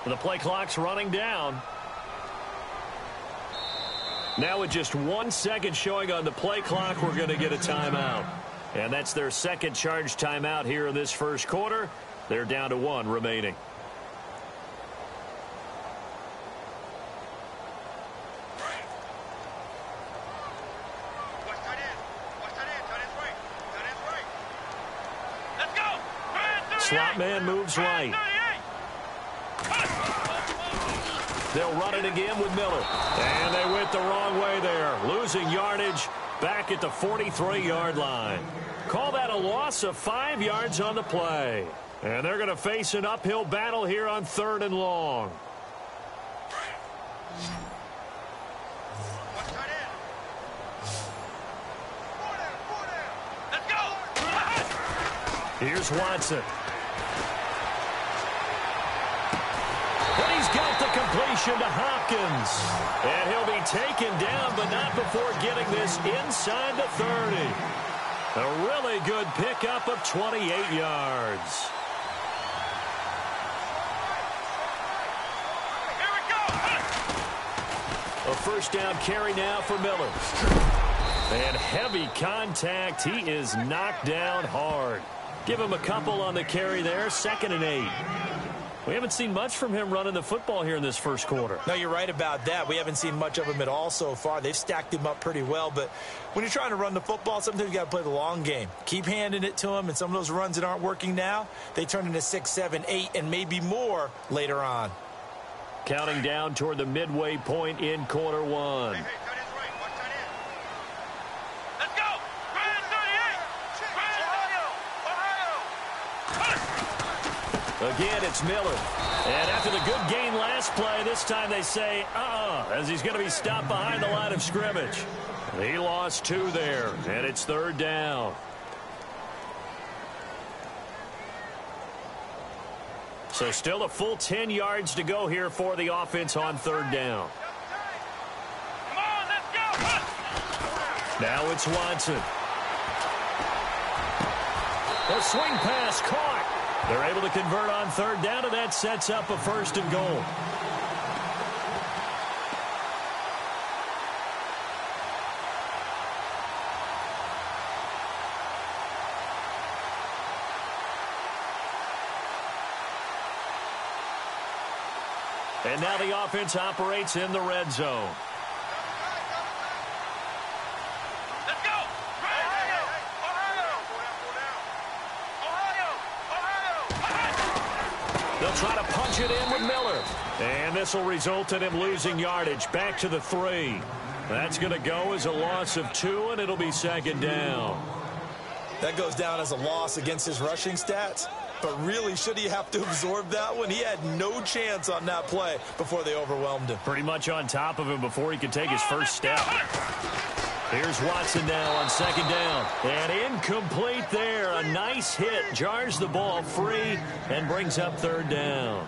The play clock's running down. Now with just 1 second showing on the play clock, we're going to get a timeout. And that's their second charge timeout here in this first quarter. They're down to 1 remaining. Slot man moves right. They'll run it again with Miller. And they went the wrong way there. Losing yardage back at the 43-yard line. Call that a loss of 5 yards on the play. And they're going to face an uphill battle here on 3rd and long. Here's Watson. And he's got the completion to Hopkins. And he'll be taken down, but not before getting this inside the 30. A really good pickup of 28 yards. A first down carry now for Miller. And heavy contact. He is knocked down hard. Give him a couple on the carry there. 2nd and 8. We haven't seen much from him running the football here in this first quarter. No, you're right about that. We haven't seen much of him at all so far. They've stacked him up pretty well. But when you're trying to run the football, sometimes you got to play the long game. Keep handing it to him. And some of those runs that aren't working now, they turn into 6, 7, 8, and maybe more later on. Counting down toward the midway point in quarter 1. Again, it's Miller. And after the good gain last play, this time they say, as he's going to be stopped behind the line of scrimmage. He lost 2 there, and it's 3rd down. So still a full 10 yards to go here for the offense on 3rd down. Come on, let's go. Now it's Watson. A swing pass caught. They're able to convert on 3rd down, and that sets up a 1st and goal. And now the offense operates in the red zone. Let's go. They'll try to punch it in with Miller. And this will result in him losing yardage back to the 3. That's going to go as a loss of 2, and it'll be 2nd down. That goes down as a loss against his rushing stats. But really, should he have to absorb that one? He had no chance on that play before they overwhelmed him. Pretty much on top of him before he could take his first step. Here's Watson now on 2nd down. And incomplete there. A nice hit. Jars the ball free and brings up 3rd down.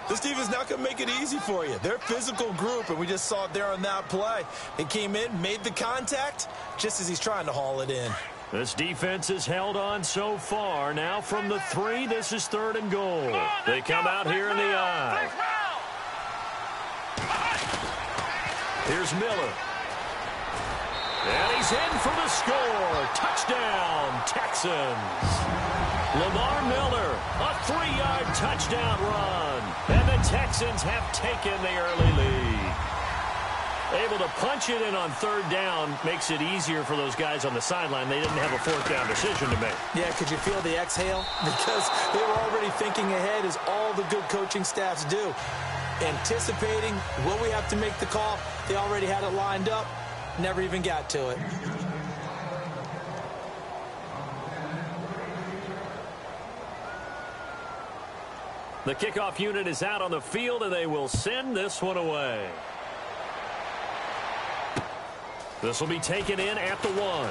This defense not going to make it easy for you. They're a physical group, and we just saw it there on that play. It came in, made the contact, just as he's trying to haul it in. This defense has held on so far. Now from the 3, this is 3rd and goal. They come out here in the I. Here's Miller. And he's in for the score. Touchdown, Texans. Lamar Miller, a 3-yard touchdown run. And the Texans have taken the early lead. Able to punch it in on 3rd down makes it easier for those guys on the sideline. They didn't have a 4th down decision to make. Yeah, could you feel the exhale? Because they were already thinking ahead, as all the good coaching staffs do. Anticipating, will we have to make the call? They already had it lined up. Never even got to it. The kickoff unit is out on the field, and they will send this one away. This will be taken in at the 1.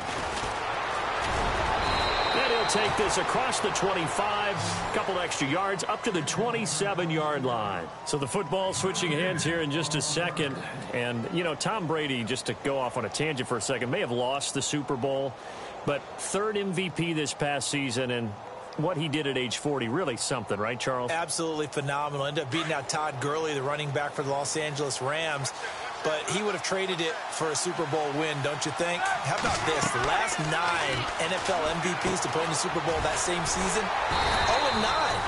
And he'll take this across the 25, a couple extra yards, up to the 27-yard line. So the football switching hands here in just a second. And, you know, Tom Brady, just to go off on a tangent for a second, may have lost the Super Bowl, but 3rd MVP this past season, and what he did at age 40, really something, right, Charles? Absolutely phenomenal. Ended up beating out Todd Gurley, the running back for the Los Angeles Rams. But he would have traded it for a Super Bowl win, don't you think? How about this? The last 9 NFL MVPs to play in the Super Bowl that same season, 0-9.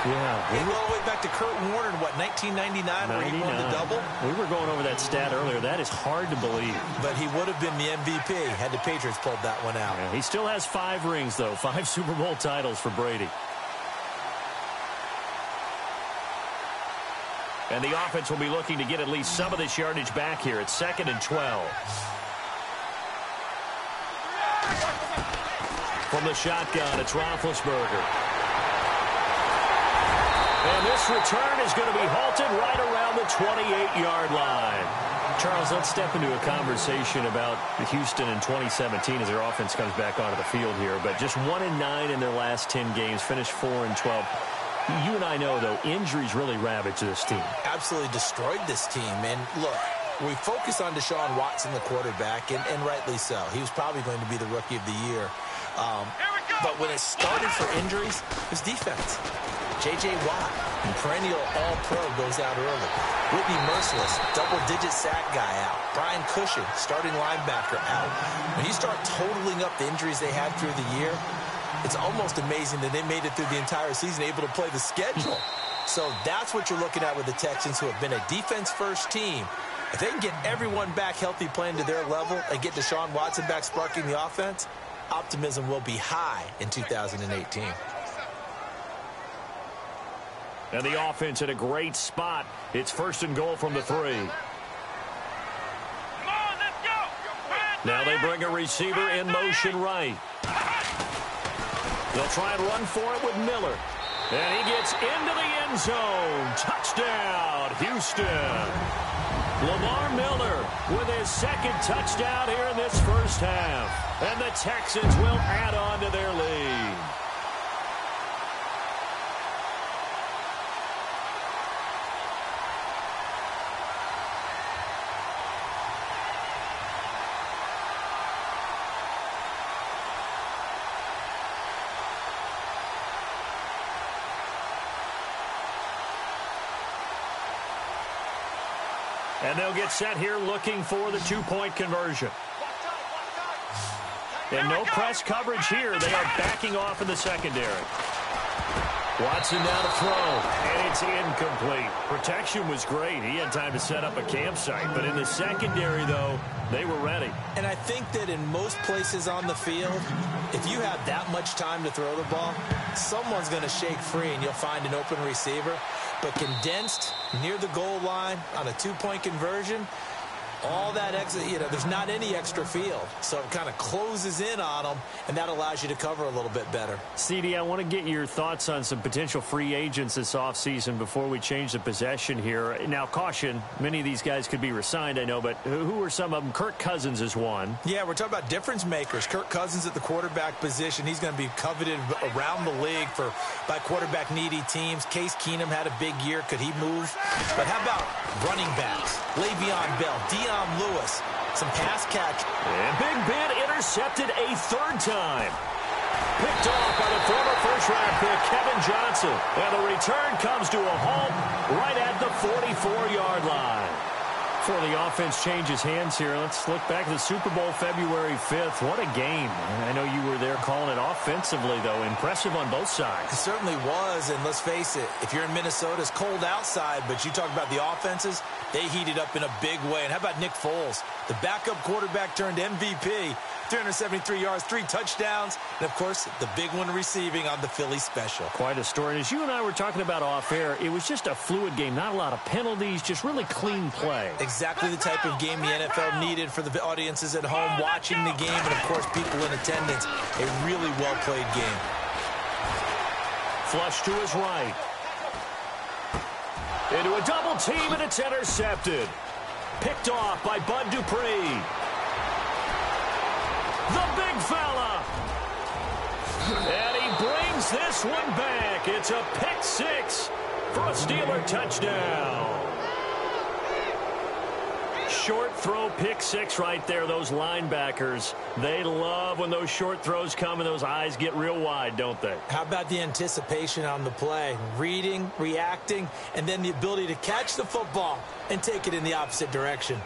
Yeah. They go all the way back to Kurt Warner in, 1999, where he won the double? We were going over that stat earlier. That is hard to believe. But he would have been the MVP had the Patriots pulled that one out. Yeah, he still has 5 rings, though. 5 Super Bowl titles for Brady. And the offense will be looking to get at least some of this yardage back here. It's 2nd and 12. From the shotgun, it's Roethlisberger. And this return is going to be halted right around the 28-yard line. Charles, let's step into a conversation about Houston in 2017 as their offense comes back onto the field here. But just 1-9 in their last 10 games, finished 4-12. You and I know, though, injuries really ravaged this team. Absolutely destroyed this team. And look, we focus on Deshaun Watson, the quarterback, and rightly so. He was probably going to be the rookie of the year. But when it started for injuries, it was defense. J.J. Watt, perennial all-pro, goes out early. Whitney Merciless, double-digit sack guy out. Brian Cushing, starting linebacker, out. When you start totaling up the injuries they had through the year, it's almost amazing that they made it through the entire season able to play the schedule. So that's what you're looking at with the Texans, who have been a defense-first team. If they can get everyone back healthy playing to their level and get Deshaun Watson back sparking the offense, optimism will be high in 2018. And the offense in a great spot. It's 1st and goal from the 3. Come on, let's go. Now they bring a receiver in motion right. They'll try and run for it with Miller. And he gets into the end zone. Touchdown, Houston. Lamar Miller with his 2nd touchdown here in this first half. And the Texans will add on to their lead. And they'll get set here looking for the 2-point conversion. And no press coverage here. They are backing off in the secondary. Watson now to throw, and it's incomplete. Protection was great. He had time to set up a campsite. But in the secondary, though, they were ready. And I think that in most places on the field, if you have that much time to throw the ball, someone's going to shake free and you'll find an open receiver. But condensed near the goal line on a 2-point conversion, all that extra, there's not any extra field. So it kind of closes in on them, and that allows you to cover a little bit better. CD, I want to get your thoughts on some potential free agents this offseason before we change the possession here. Now, caution, many of these guys could be re-signed, I know, but who are some of them? Kirk Cousins is one. Yeah, we're talking about difference makers. Kirk Cousins at the quarterback position. He's going to be coveted around the league by quarterback-needy teams. Case Keenum had a big year. Could he move? But how about running backs? Le'Veon Bell, Dion Lewis, some pass catch. And Big Ben intercepted a 3rd time. Picked off by the former first-round pick, Kevin Johnson. And the return comes to a halt right at the 44-yard line. Before the offense changes hands here, let's look back at the Super Bowl February 5th. What a game. I know you were there calling it offensively, though. Impressive on both sides. It certainly was, and let's face it, if you're in Minnesota, it's cold outside, but you talk about the offenses, they heated up in a big way. And how about Nick Foles? The backup quarterback turned MVP, 373 yards, 3 touchdowns, and, of course, the big one receiving on the Philly special. Quite a story. And as you and I were talking about off air, it was just a fluid game. Not a lot of penalties, just really clean play. Exactly the type of game the NFL needed for the audiences at home watching the game and, of course, people in attendance. A really well-played game. Flush to his right. Into a double team, and it's intercepted. Picked off by Bud Dupree. The big fella. And he brings this one back. It's a pick 6 for a Steeler touchdown. short throw pick six right there. Those linebackers, they love when those short throws come and those eyes get real wide, don't they? How about the anticipation on the play? Reading, reacting, and then the ability to catch the football and take it in the opposite direction.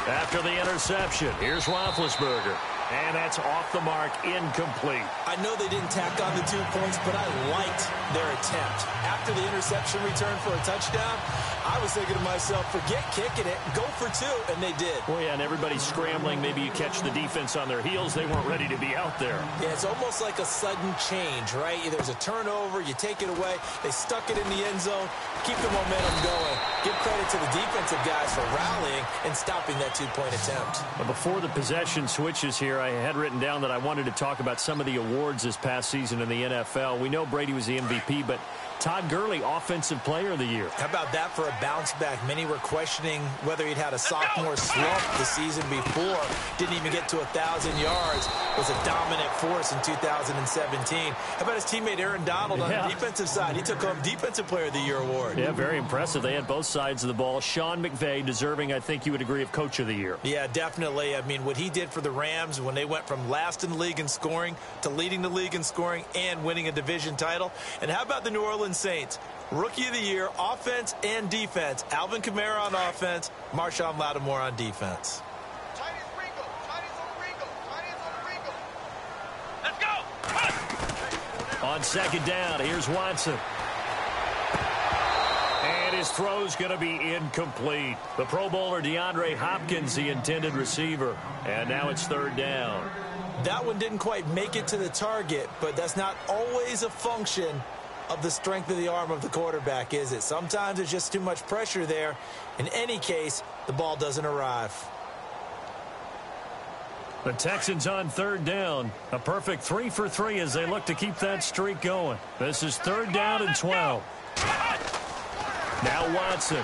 After the interception, here's Roethlisberger. And that's off the mark, incomplete. I know they didn't tack on the 2 points, but I liked their attempt. After the interception return for a touchdown, I was thinking to myself, forget kicking it, go for 2, and they did. Well, yeah, and everybody's scrambling. Maybe you catch the defense on their heels. They weren't ready to be out there. Yeah, it's almost like a sudden change, right? There's a turnover, you take it away, they stuck it in the end zone, keep the momentum going. Give credit to the defensive guys for rallying and stopping that 2-point attempt. But before the possession switches here, I had written down that I wanted to talk about some of the awards this past season in the NFL. We know Brady was the MVP, but Todd Gurley, Offensive Player of the Year. How about that for a bounce back? Many were questioning whether he'd had a sophomore slump the season before. Didn't even get to 1,000 yards. Was a dominant force in 2017. How about his teammate Aaron Donald on the defensive side? He took home Defensive Player of the Year award. Yeah, very impressive. They had both sides of the ball. Sean McVay deserving, I think you would agree, of Coach of the Year. Yeah, definitely. I mean, what he did for the Rams when they went from last in the league in scoring to leading the league in scoring and winning a division title. And how about the New Orleans Saints? Rookie of the Year, offense and defense. Alvin Kamara on offense, Marshawn Lattimore on defense. Let's go. On second down, here's Watson. And his throw's going to be incomplete. The Pro Bowler DeAndre Hopkins, the intended receiver. And now it's third down. That one didn't quite make it to the target, but that's not always a function of the strength of the arm of the quarterback, is it? Sometimes there's just too much pressure there. In any case, the ball doesn't arrive. The Texans on third down. A perfect 3 for 3 as they look to keep that streak going. This is third down and 12. Now Watson.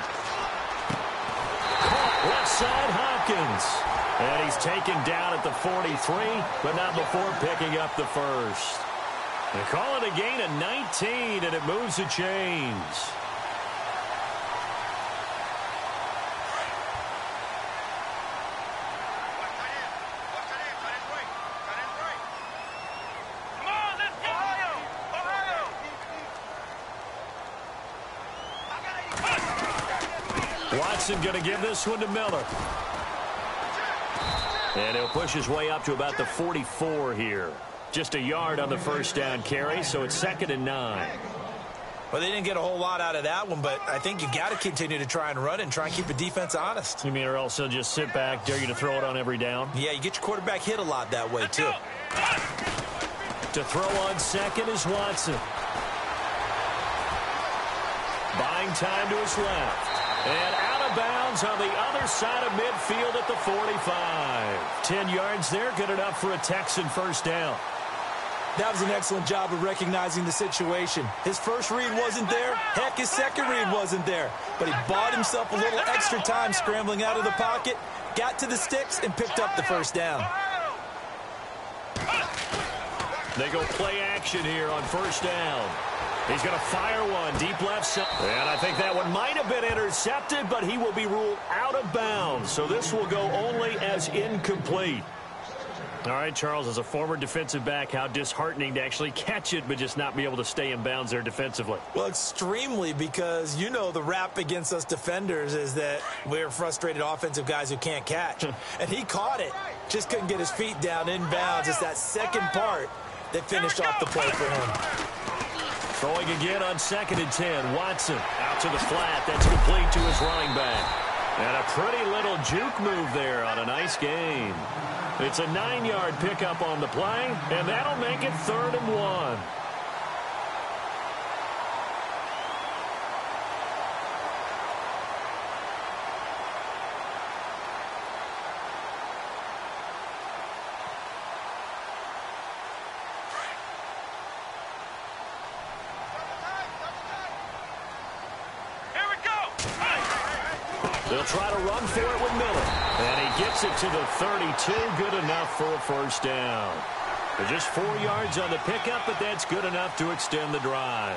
Caught left side Hopkins. And he's taken down at the 43, but not before picking up the first. They call it a gain of 19, and it moves the chains. Watson going to give this one to Miller. And he'll push his way up to about the 44 here. Just a yard on the first down carry, so it's 2nd and 9. Well, they didn't get a whole lot out of that one, but I think you got to continue to try and run and try and keep the defense honest. You mean or else they'll just sit back, dare you to throw it on every down? Yeah, you get your quarterback hit a lot that way, too. To throw on second is Watson. Buying time to his left. And out of bounds on the other side of midfield at the 45. 10 yards there, good enough for a Texan first down. That was an excellent job of recognizing the situation. His first read wasn't there. Heck, his second read wasn't there. But he bought himself a little extra time scrambling out of the pocket, got to the sticks, and picked up the first down. They go play action here on first down. He's going to fire one deep left side. And I think that one might have been intercepted, but he will be ruled out of bounds. So this will go only as incomplete. All right, Charles, as a former defensive back, how disheartening to actually catch it, but just not be able to stay in bounds there defensively. Well, extremely, because you know the rap against us defenders is that we're frustrated offensive guys who can't catch. And he caught it, just couldn't get his feet down in bounds. It's that second part that finished off the play for him. Throwing again on 2nd and 10. Watson out to the flat. That's complete to his running back. And a pretty little juke move there on a nice gain. It's a 9-yard pickup on the play, and that'll make it 3rd and 1. They'll try to run for it with Miller. And he gets it to the 32. Good enough for a first down. Just 4 yards on the pickup, but that's good enough to extend the drive.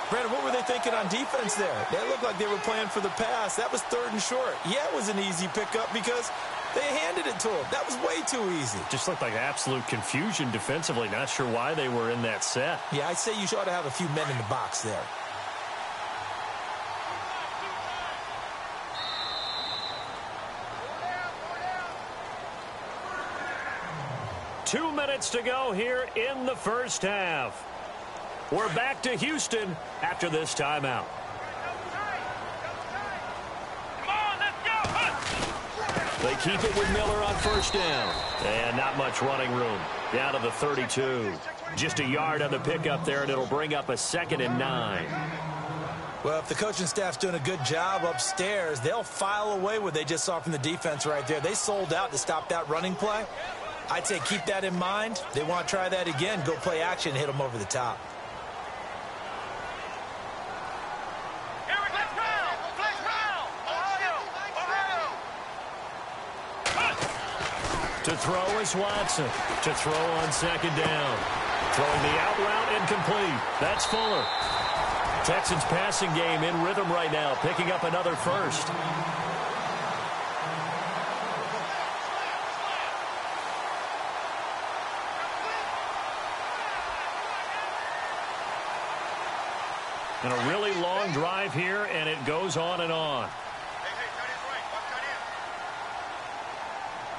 Brandon, what were they thinking on defense there? They looked like they were playing for the pass. That was 3rd and short. Yeah, it was an easy pickup because they handed it to him. That was way too easy. Just looked like absolute confusion defensively. Not sure why they were in that set. Yeah, I'd say you ought to have a few men in the box there. Two minutes to go here in the first half. We're back to Houston after this timeout. Come on, let's go. They keep it with Miller on first down. And not much running room. Down to the 32. Just a yard on the pickup there, and it'll bring up a 2nd and 9. Well, if the coaching staff's doing a good job upstairs, they'll file away what they just saw from the defense right there. They sold out to stop that running play. I'd say keep that in mind. They want to try that again. Go play action and hit them over the top. Here we go. Flex round. Ohio. To throw is Watson. To throw on 2nd down. Throwing the out route incomplete. That's Fuller. Texans passing game in rhythm right now, picking up another first. And a really long drive here, and it goes on and on. Hey, tight end's right. Watch tight end.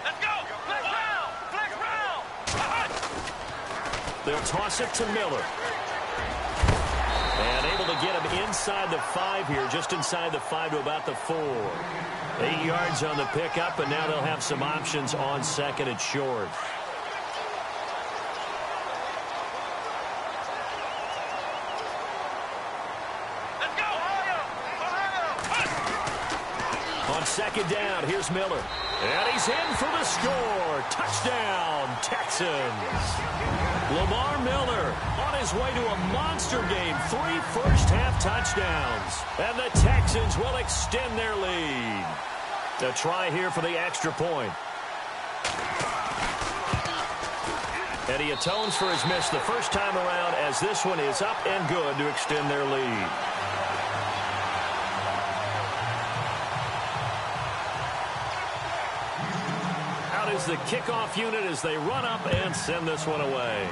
Let's go. Flex round. They'll toss it to Miller. And able to get him inside the 5 here, just inside the 5 to about the 4. 8 yards on the pickup, and now they'll have some options on 2nd and short. On 2nd down, here's Miller. And he's in for the score. Touchdown, Texans. Lamar Miller on his way to a monster game. 3 first-half touchdowns. And the Texans will extend their lead. A try here for the extra point. And he atones for his miss the first time around, as this one is up and good to extend their lead. Is the kickoff unit as they run up and send this one away.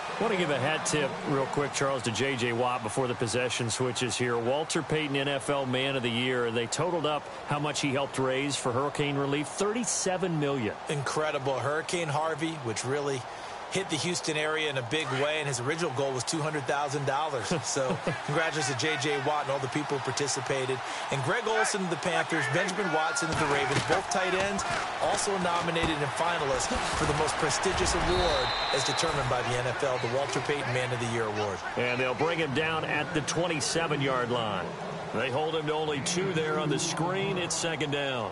I want to give a hat tip real quick, Charles, to J.J. Watt before the possession switches here. Walter Payton, NFL Man of the Year. They totaled up how much he helped raise for hurricane relief, $37 million. Incredible. Hurricane Harvey, which really hit the Houston area in a big way, and his original goal was $200,000. So congratulations to J.J. Watt and all the people who participated. And Greg Olsen of the Panthers, Benjamin Watson of the Ravens, both tight ends, also nominated and finalists for the most prestigious award as determined by the NFL, the Walter Payton Man of the Year Award. And they'll bring him down at the 27-yard line. They hold him to only 2 there on the screen. It's 2nd down.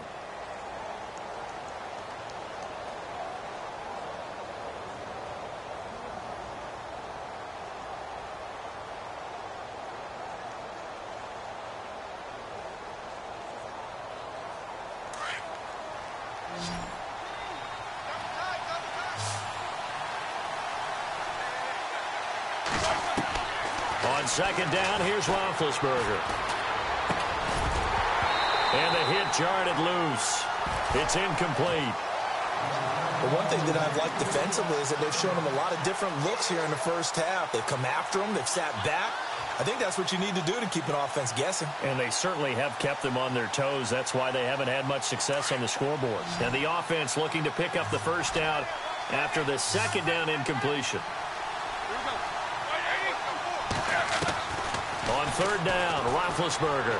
On 2nd down, here's Roethlisberger. And the hit jarred it loose. It's incomplete. But one thing that I've liked defensively is that they've shown him a lot of different looks here in the first half. They've come after him. They've sat back. I think that's what you need to do to keep an offense guessing. And they certainly have kept them on their toes. That's why they haven't had much success on the scoreboard. And the offense looking to pick up the first down after the 2nd down incompletion. On 3rd down, Roethlisberger.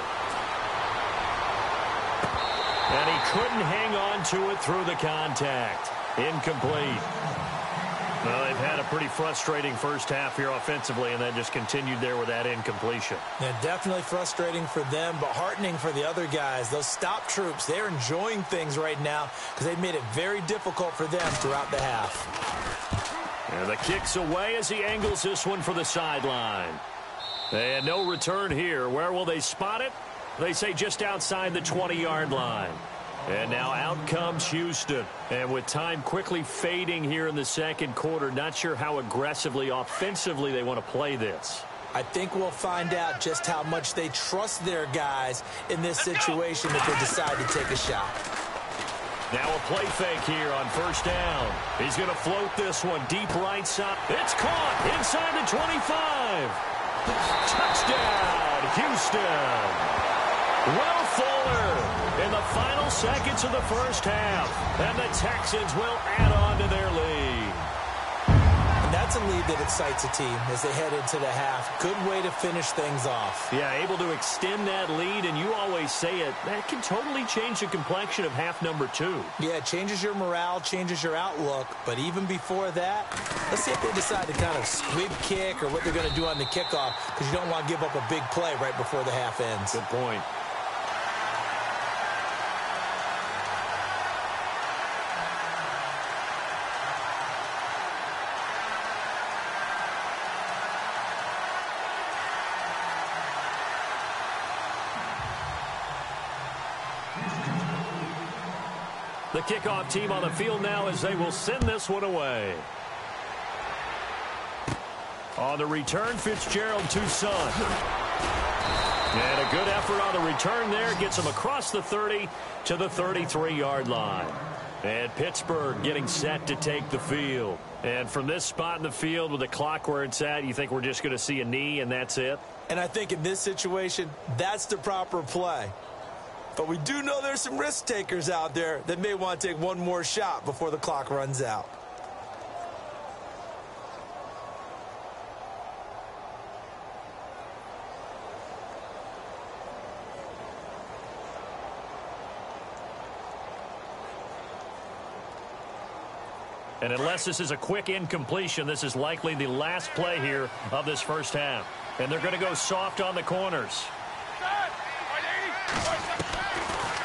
And he couldn't hang on to it through the contact. Incomplete. Well, they've had a pretty frustrating first half here offensively, and then just continued there with that incompletion. Yeah, definitely frustrating for them, but heartening for the other guys. Those stop troops, they're enjoying things right now because they've made it very difficult for them throughout the half. And the kick's away as he angles this one for the sideline. And no return here. Where will they spot it? They say just outside the 20-yard line. And now out comes Houston. And with time quickly fading here in the second quarter, not sure how aggressively, offensively they want to play this. I think we'll find out just how much they trust their guys in this situation if they decide to take a shot. Now a play fake here on first down. He's going to float this one deep right side. It's caught inside the 25. Touchdown, Houston. Will Fuller in the final seconds of the first half. And the Texans will add on to their lead. And that's a lead that excites a team as they head into the half. Good way to finish things off. Yeah, able to extend that lead, and you always say it, that can totally change the complexion of half number 2. Yeah, it changes your morale, changes your outlook. But even before that, let's see if they decide to kind of squib kick or what they're going to do on the kickoff, because you don't want to give up a big play right before the half ends. Good point. The kickoff team on the field now as they will send this one away. On the return, Fitzgerald to Son. And a good effort on the return there. Gets him across the 30 to the 33-yard line. And Pittsburgh getting set to take the field. And from this spot in the field with the clock where it's at, you think we're just going to see a knee and that's it? And I think in this situation, that's the proper play. But we do know there's some risk takers out there that may want to take one more shot before the clock runs out. And unless this is a quick incompletion, this is likely the last play here of this first half. And they're going to go soft on the corners.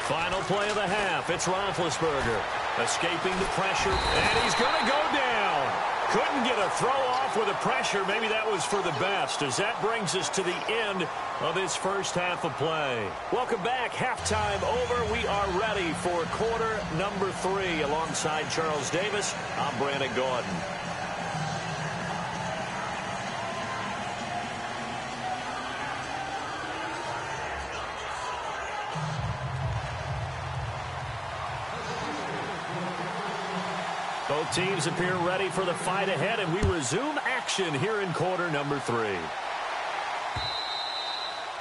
Final play of the half. It's Roethlisberger escaping the pressure, and he's going to go down. Couldn't get a throw off with the pressure. Maybe that was for the best, as that brings us to the end of this first half of play. Welcome back. Halftime over. We are ready for quarter number 3. Alongside Charles Davis, I'm Brandon Gordon. Both teams appear ready for the fight ahead, and we resume action here in quarter number 3.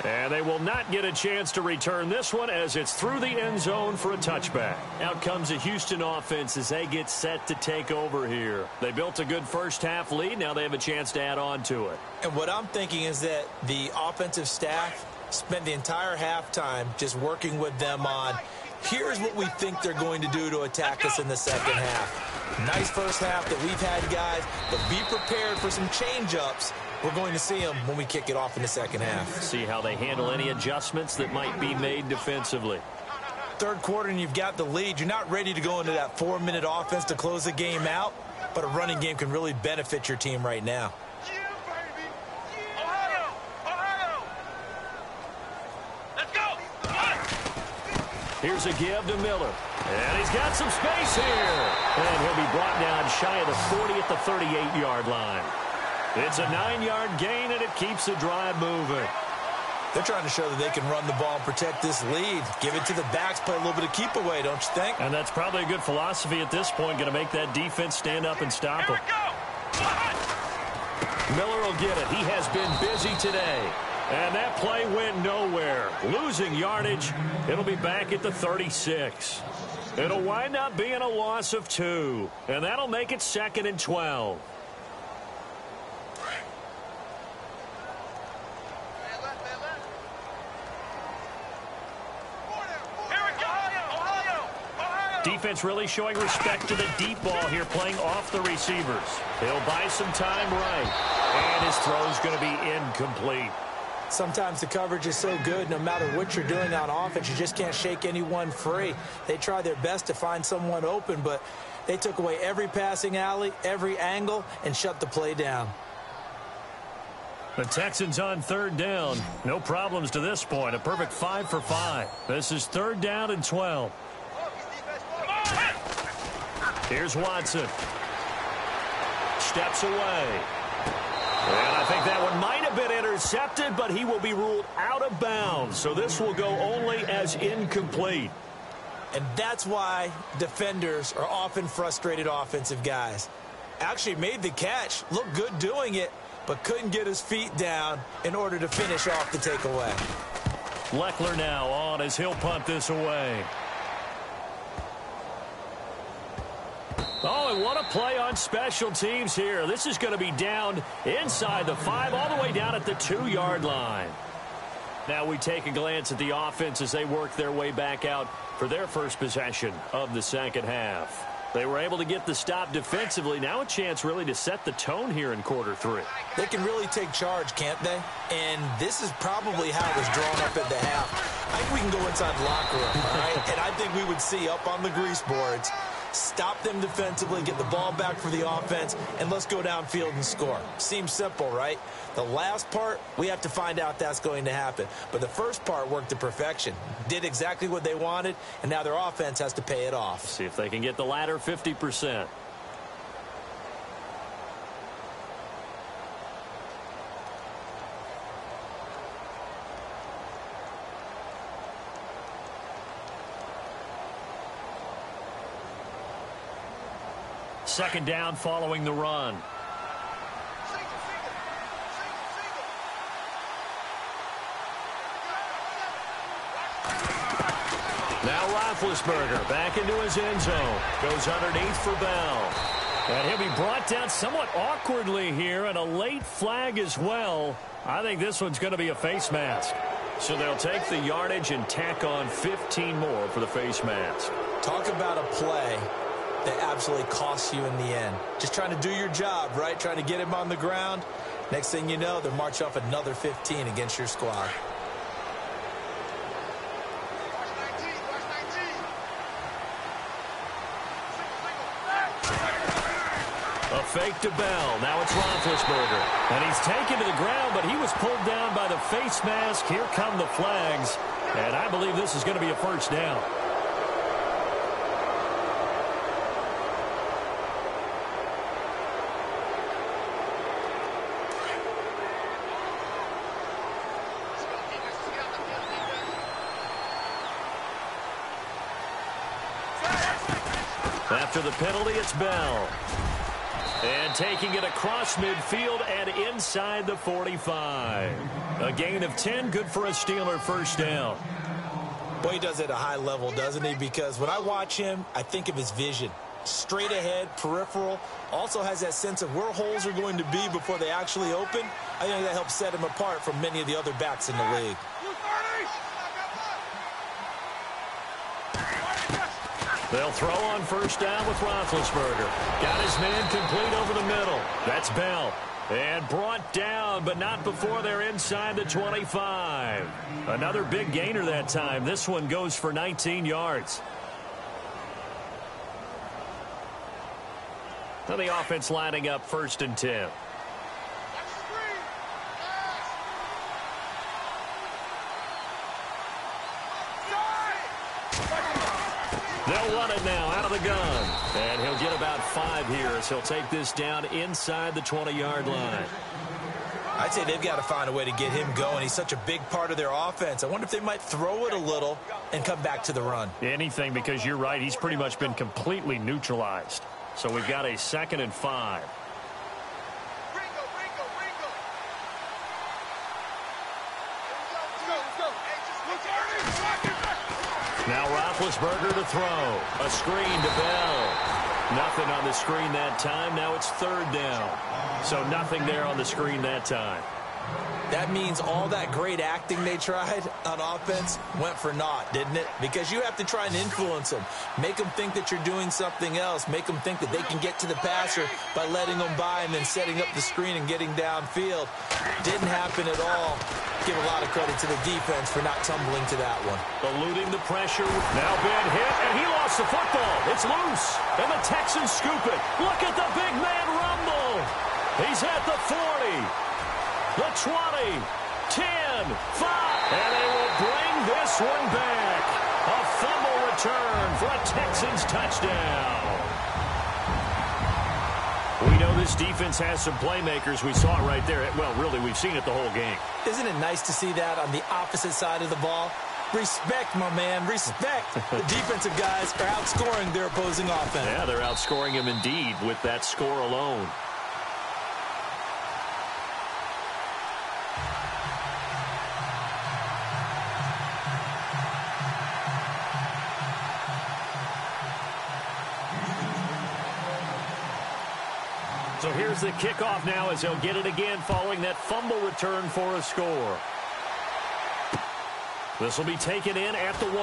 And they will not get a chance to return this one as it's through the end zone for a touchback. Out comes the Houston offense as they get set to take over here. They built a good first half lead. Now they have a chance to add on to it. And what I'm thinking is that the offensive staff spent the entire halftime just working with them on, here's what we think they're going to do to attack us in the second half. Nice first half that we've had, guys, but be prepared for some change-ups. We're going to see them when we kick it off in the second half. See how they handle any adjustments that might be made defensively. Third quarter and you've got the lead. You're not ready to go into that 4-minute offense to close the game out, but a running game can really benefit your team right now. Here's a give to Miller. And he's got some space here. And he'll be brought down shy of the 40 at the 38-yard line. It's a 9-yard gain, and it keeps the drive moving. They're trying to show that they can run the ball and protect this lead. Give it to the backs, play a little bit of keep away, don't you think? And that's probably a good philosophy at this point, going to make that defense stand up and stop them. Miller will get it. He has been busy today. And that play went nowhere. Losing yardage. It'll be back at the 36. It'll wind up being a loss of 2. And that'll make it 2nd and 12. Defense really showing respect to the deep ball here, playing off the receivers. He'll buy some time right. And his throw's going to be incomplete. Sometimes the coverage is so good, no matter what you're doing on offense, you just can't shake anyone free. They try their best to find someone open, but they took away every passing alley, every angle, and shut the play down. The Texans on third down. No problems to this point. A perfect 5 for 5. This is third down and 12. Here's Watson. Steps away. And I think that one might have been intercepted, but he will be ruled out of bounds. So this will go only as incomplete. And that's why defenders are often frustrated offensive guys. Actually made the catch, looked good doing it, but couldn't get his feet down in order to finish off the takeaway. Leckler now on as he'll punt this away. Oh, and what a play on special teams here. This is going to be down inside the 5, all the way down at the 2-yard line. Now we take a glance at the offense as they work their way back out for their first possession of the second half. They were able to get the stop defensively. Now a chance really to set the tone here in quarter 3. They can really take charge, can't they? And this is probably how it was drawn up at the half. I think we can go inside the locker room, all right? And I think we would see up on the grease boards, stop them defensively, get the ball back for the offense, and let's go downfield and score. Seems simple, right? The last part, we have to find out that's going to happen. But the first part worked to perfection. Did exactly what they wanted, and now their offense has to pay it off. See if they can get the latter 50%. Second down following the run. Now Roethlisberger back into his end zone. Goes underneath for Bell. And he'll be brought down somewhat awkwardly here, and a late flag as well. I think this one's going to be a face mask. So they'll take the yardage and tack on 15 more for the face mask. Talk about a play that absolutely costs you in the end. Just trying to do your job, right? Trying to get him on the ground. Next thing you know, they'll march off another 15 against your squad. A fake to Bell. Now it's Roethlisberger. And he's taken to the ground, but he was pulled down by the face mask. Here come the flags. And I believe this is going to be a first down. After the penalty, it's Bell. And taking it across midfield and inside the 45. A gain of 10, good for a Steeler first down. Boy, he does it at a high level, doesn't he? Because when I watch him, I think of his vision. Straight ahead, peripheral. Also has that sense of where holes are going to be before they actually open. I think that helps set him apart from many of the other backs in the league. They'll throw on first down with Roethlisberger. Got his man complete over the middle. That's Bell. And brought down, but not before they're inside the 25. Another big gainer that time. This one goes for 19 yards. Now the offense lining up first and 10. They'll run it now out of the gun. And he'll get about 5 here as he'll take this down inside the 20-yard line. I'd say they've got to find a way to get him going. He's such a big part of their offense. I wonder if they might throw it a little and come back to the run. Anything, because you're right. He's pretty much been completely neutralized. So we've got a 2nd and 5. Now Roethlisberger to throw. A screen to Bell. Nothing on the screen that time. Now it's 3rd down. So nothing there on the screen that time. That means all that great acting they tried on offense went for naught, didn't it? Because you have to try and influence them. Make them think that you're doing something else. Make them think that they can get to the passer by letting them by and then setting up the screen and getting downfield. Didn't happen at all. Give a lot of credit to the defense for not tumbling to that one. Eluding the pressure. Now Ben hit, and he lost the football. It's loose, and the Texans scoop it. Look at the big man rumble. He's at the 40. the 20, 10, 5, and they will bring this one back. A fumble return for a Texans touchdown. We know this defense has some playmakers. We saw it right there. Well, really, we've seen it the whole game. Isn't it nice to see that on the opposite side of the ball? Respect, my man, respect. The defensive guys are outscoring their opposing offense. Yeah, they're outscoring him indeed with that score alone. So here's the kickoff now as they'll get it again following that fumble return for a score. This will be taken in at the 1.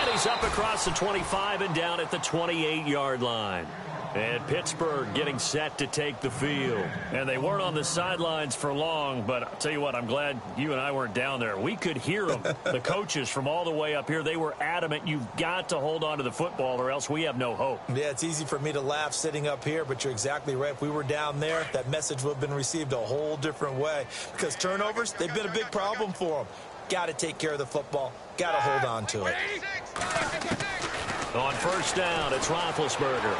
And he's up across the 25 and down at the 28-yard line. And Pittsburgh getting set to take the field. And they weren't on the sidelines for long, but I'll tell you what, I'm glad you and I weren't down there. We could hear them. The coaches from all the way up here, they were adamant, you've got to hold on to the football or else we have no hope. Yeah, it's easy for me to laugh sitting up here, but you're exactly right. If we were down there, that message would have been received a whole different way. Because turnovers, they've been a big problem for them. Got to take care of the football. Got to hold on to it. On first down, it's Roethlisberger.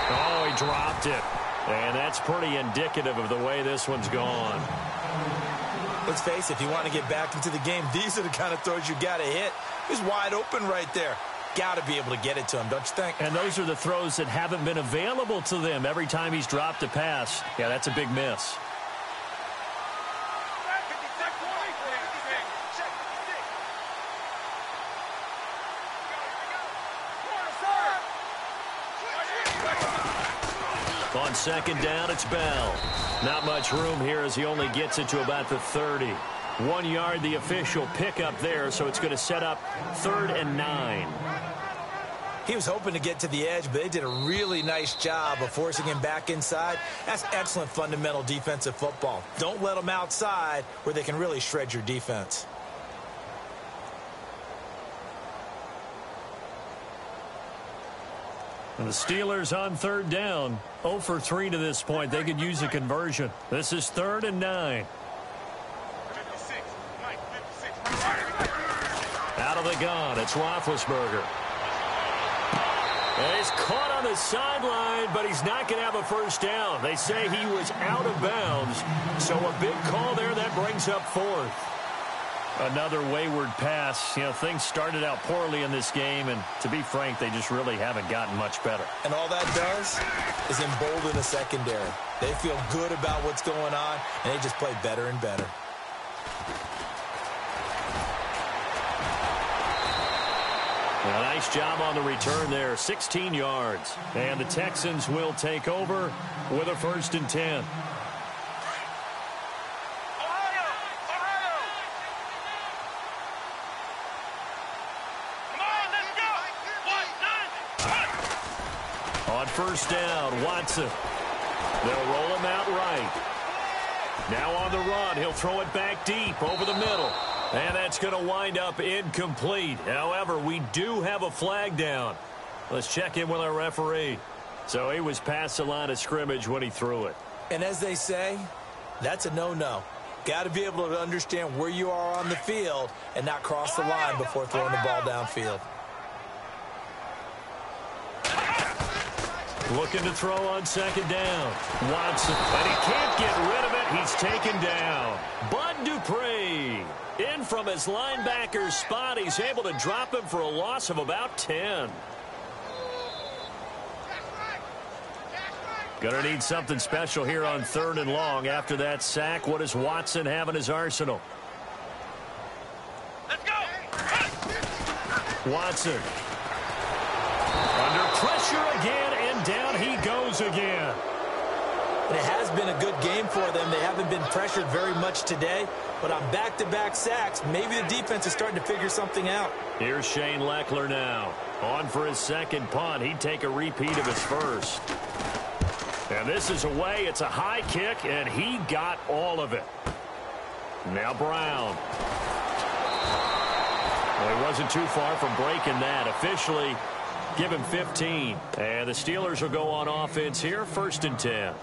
Oh, he dropped it. And that's pretty indicative of the way this one's gone. Let's face it, if you want to get back into the game, these are the kind of throws you got to hit. He's wide open right there. Got to be able to get it to him, don't you think? And those are the throws that haven't been available to them every time he's dropped a pass. Yeah, that's a big miss. On second down, it's Bell. Not much room here as he only gets it to about the 30. 1 yard, the official pickup there, so it's going to set up 3rd and 9. He was hoping to get to the edge, but they did a really nice job of forcing him back inside. That's excellent fundamental defensive football. Don't let them outside where they can really shred your defense. And the Steelers on 3rd down. 0 for 3 to this point. They could use a conversion. This is 3rd and 9. Out of the gun, it's Roethlisberger. And he's caught on the sideline, but he's not going to have a first down. They say he was out of bounds. So a big call there that brings up 4th. Another wayward pass. You know, things started out poorly in this game, and to be frank, they just really haven't gotten much better. And all that does is embolden the secondary. They feel good about what's going on, and they just play better and better. A nice job on the return there, 16 yards. And the Texans will take over with a 1st and 10. On first down, Watson. They'll roll him out right. Now on the run, he'll throw it back deep over the middle. And that's going to wind up incomplete. However, we do have a flag down. Let's check in with our referee. So he was past the line of scrimmage when he threw it. And as they say, that's a no-no. Got to be able to understand where you are on the field and not cross the line before throwing the ball downfield. Looking to throw on second down. Watson, but he can't get rid of it. He's taken down. Bud Dupree in from his linebacker spot. He's able to drop him for a loss of about 10. Gonna need something special here on 3rd and long. After that sack, what does Watson have in his arsenal? Let's go! Watson. Under pressure again, and down he goes again. And it has been a good game for them. They haven't been pressured very much today, but on back-to-back sacks, maybe the defense is starting to figure something out. Here's Shane Leckler now. On for his second punt. He'd take a repeat of his first. And this is away. It's a high kick, and he got all of it. Now Brown. Well, he wasn't too far from breaking that. Officially, Give him 15. And the Steelers will go on offense here, 1st and 10.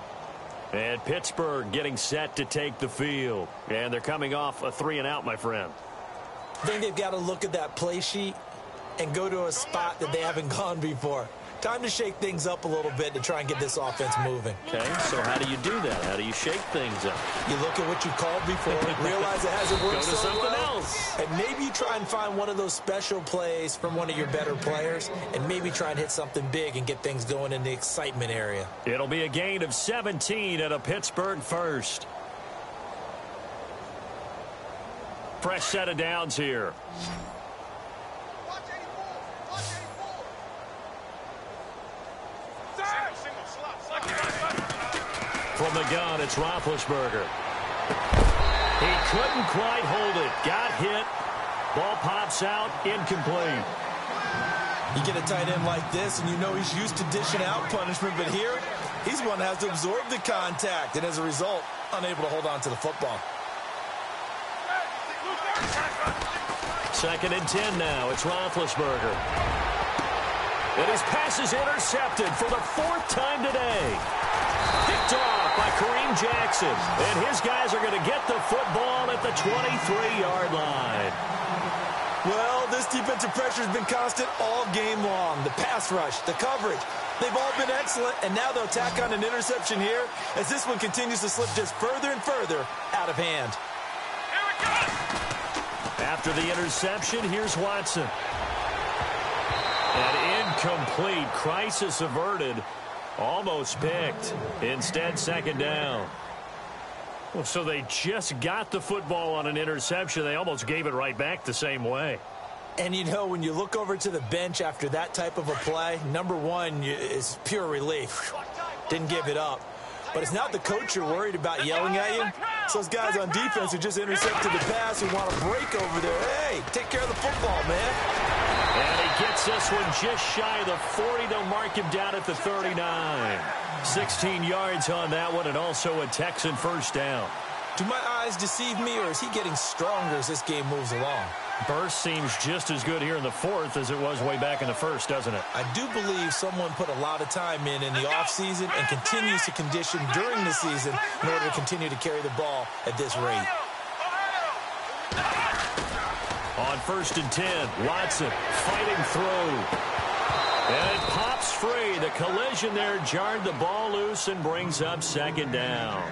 And Pittsburgh getting set to take the field. And they're coming off a 3-and-out, my friend. I think they've got to look at that play sheet and go to a spot that they haven't gone before. Time to shake things up a little bit to try and get this offense moving. Okay, so how do you do that? How do you shake things up? You look at what you called before, realize it hasn't worked Go to so something well, else. and maybe you try and find one of those special plays from one of your better players, and maybe try and hit something big and get things going in the excitement area. It'll be a gain of 17 at a Pittsburgh first. Fresh set of downs here. From the gun, it's Roethlisberger. He couldn't quite hold it. Got hit. Ball pops out. Incomplete. You get a tight end like this, and you know he's used to dishing out punishment, but here, he's one that has to absorb the contact, and as a result, unable to hold on to the football. 2nd and 10 now. It's Roethlisberger. And his pass is intercepted for the 4th time today. Picked off by Kareem Jackson. And his guys are going to get the football at the 23-yard line. Well, this defensive pressure has been constant all game long. The pass rush, the coverage, they've all been excellent, and now they'll tack on an interception here as this one continues to slip just further and further out of hand. Here we go! After the interception, here's Watson. And incomplete. Crisis averted. Almost picked. Instead, 2nd down. Well, so they just got the football on an interception. They almost gave it right back the same way. And, you know, when you look over to the bench after that type of a play, number one is pure relief. Didn't give it up. But it's not the coach you're worried about yelling at you. It's those guys on defense who just intercepted the pass who want to break over there. Hey, take care of the football, man. And he gets this one just shy of the 40. They'll mark him down at the 39. 16 yards on that one, and also a Texan 1st down. Do my eyes deceive me, or is he getting stronger as this game moves along? Burst seems just as good here in the 4th as it was way back in the 1st, doesn't it? I do believe someone put a lot of time in the offseason and continues to condition during the season in order to continue to carry the ball at this rate. On 1st and 10, Watson fighting through. And it pops free. The collision there jarred the ball loose and brings up 2nd down.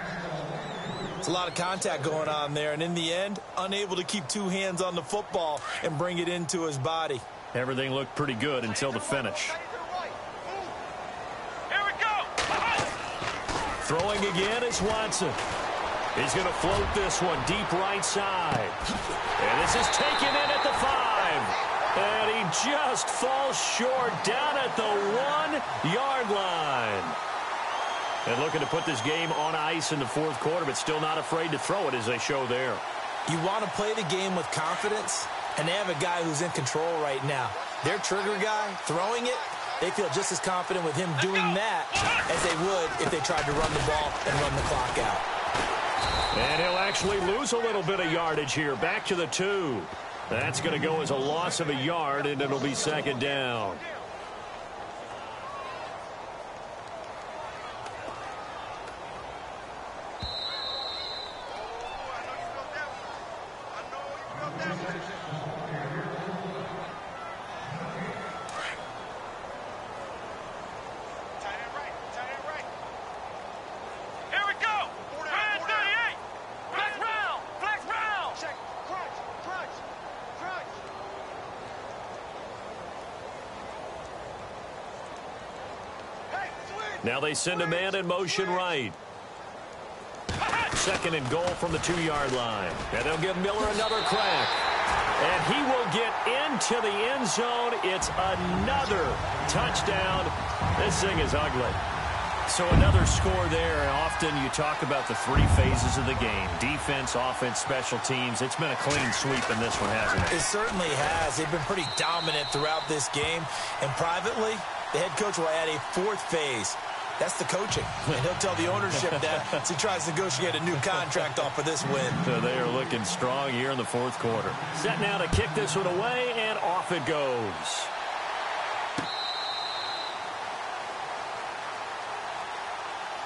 It's a lot of contact going on there, and in the end, unable to keep 2 hands on the football and bring it into his body. Everything looked pretty good until the finish. Here we go! Throwing again is Watson. He's going to float this one deep right side. And this is taken in at the 5. And he just falls short down at the 1-yard line. And looking to put this game on ice in the 4th quarter, but still not afraid to throw it as they show there. You want to play the game with confidence, and they have a guy who's in control right now. Their trigger guy, throwing it, they feel just as confident with him doing that as they would if they tried to run the ball and run the clock out. And he'll actually lose a little bit of yardage here. Back to the 2. That's going to go as a loss of a yard, and it'll be 2nd down. Now they send a man in motion right. 2nd and goal from the 2-yard line. And they'll give Miller another crack. And he will get into the end zone. It's another touchdown. This thing is ugly. So another score there. And often you talk about the 3 phases of the game. Defense, offense, special teams. It's been a clean sweep in this one, hasn't it? It certainly has. They've been pretty dominant throughout this game. And privately, the head coach will add a 4th phase. That's the coaching. And he'll tell the ownership that as he tries to negotiate a new contract off for this win. So they are looking strong here in the 4th quarter. Set now to kick this one away, and off it goes.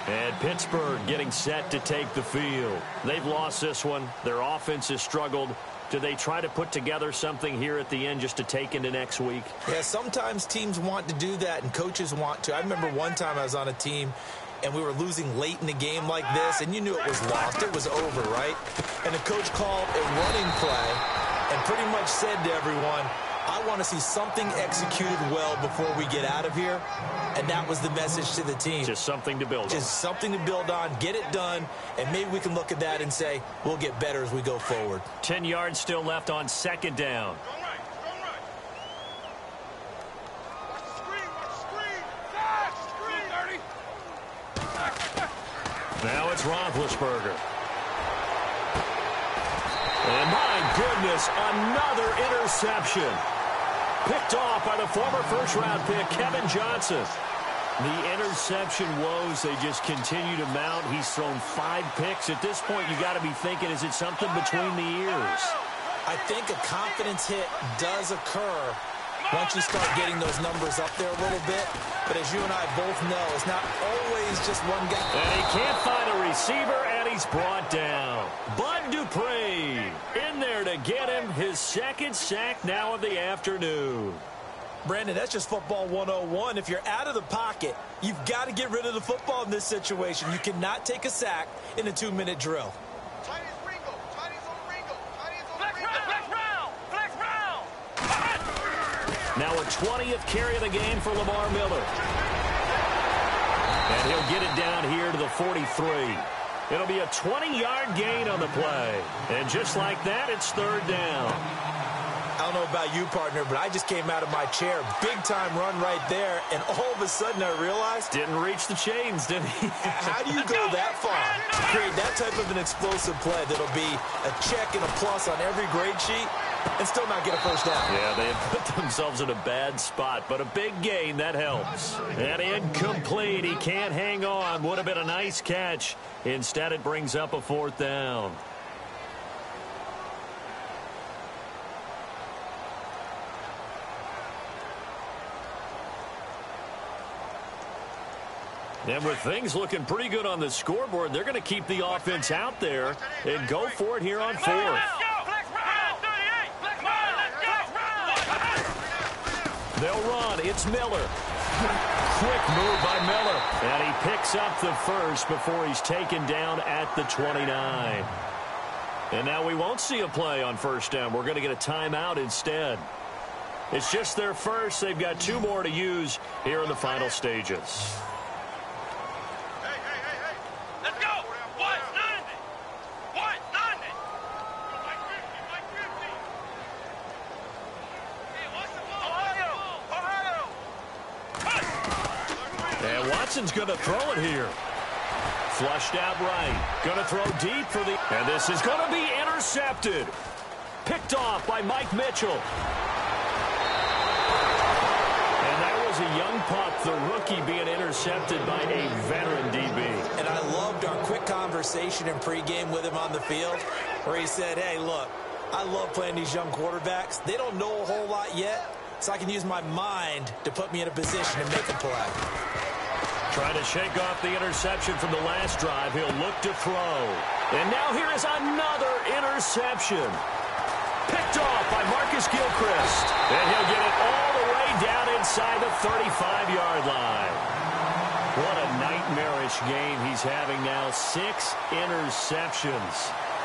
And Pittsburgh getting set to take the field. They've lost this one. Their offense has struggled. Do they try to put together something here at the end just to take into next week? Yeah, sometimes teams want to do that and coaches want to. I remember one time I was on a team and we were losing late in the game like this, and you knew it was lost. It was over, right? And the coach called a running play and pretty much said to everyone, I want to see something executed well before we get out of here. And that was the message to the team. Just something to build on. Just something to build on, get it done, and maybe we can look at that and say, we'll get better as we go forward. 10 yards still left on second down. Now it's Roethlisberger. And my goodness, another interception. Picked off by the former first-round pick, Kevin Johnson. The interception woes, they just continue to mount. He's thrown 5 picks. At this point, you got to be thinking, is it something between the ears? I think a confidence hit does occur once you start getting those numbers up there a little bit. But as you and I both know, it's not always just one guy. And he can't find a receiver, and he's brought down. Bud Dupree in there to get him his second sack now of the afternoon. Brandon, that's just football 101. If you're out of the pocket, you've got to get rid of the football in this situation. You cannot take a sack in a 2-minute drill. Now a 20th carry of the game for Lamar Miller. And he'll get it down here to the 43. It'll be a 20-yard gain on the play. And just like that, it's third down. I don't know about you, partner, but I just came out of my chair. Big-time run right there, and all of a sudden I realized... Didn't reach the chains, did he? How do you go that far? Create that type of an explosive play that'll be a check and a plus on every grade sheet and still not get a first down. Yeah, they have put themselves in a bad spot, but a big gain, that helps. And incomplete. He can't hang on. Would have been a nice catch. Instead, it brings up a fourth down. And with things looking pretty good on the scoreboard, they're going to keep the offense out there and go for it here on fourth. They'll run. It's Miller. Quick move by Miller. And he picks up the first before he's taken down at the 29. And now we won't see a play on first down. We're going to get a timeout instead. It's just their first. They've got 2 more to use here in the final stages. Watson's going to throw it here. Flushed out right. Going to throw deep for the... And this is going to be intercepted. Picked off by Mike Mitchell. And that was a young pup, the rookie, being intercepted by a veteran DB. And I loved our quick conversation in pregame with him on the field where he said, hey, look, I love playing these young quarterbacks. They don't know a whole lot yet, so I can use my mind to put me in a position to make a play. Trying to shake off the interception from the last drive. He'll look to throw. And now here is another interception. Picked off by Marcus Gilchrist. And he'll get it all the way down inside the 35-yard line. What a nightmarish game he's having now. 6 interceptions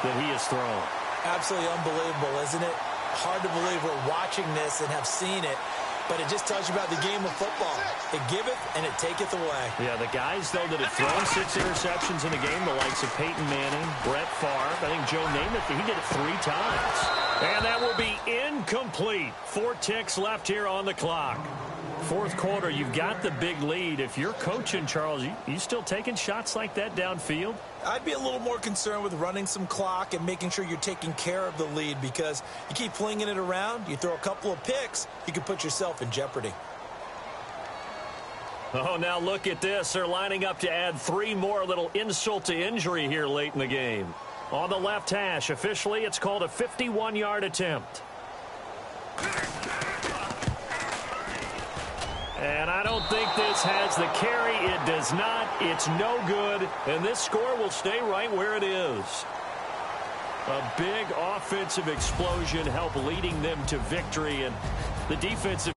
that he has thrown. Absolutely unbelievable, isn't it? Hard to believe we're watching this and have seen it. But it just tells you about the game of football. It giveth and it taketh away. Yeah, the guys, though, that have thrown 6 interceptions in a game, the likes of Peyton Manning, Brett Favre, I think Joe Namath, he did it 3 times. And that will be incomplete. 4 ticks left here on the clock. Fourth quarter, you've got the big lead. If you're coaching, Charles, you still taking shots like that downfield? I'd be a little more concerned with running some clock and making sure you're taking care of the lead, because you keep flinging it around, you throw a couple of picks, you can put yourself in jeopardy. Oh, now look at this. They're lining up to add 3 more, little insult to injury here late in the game. On the left hash, officially, it's called a 51-yard attempt. And I don't think this has the carry. It does not. It's no good. And this score will stay right where it is. A big offensive explosion helped leading them to victory. And the defensive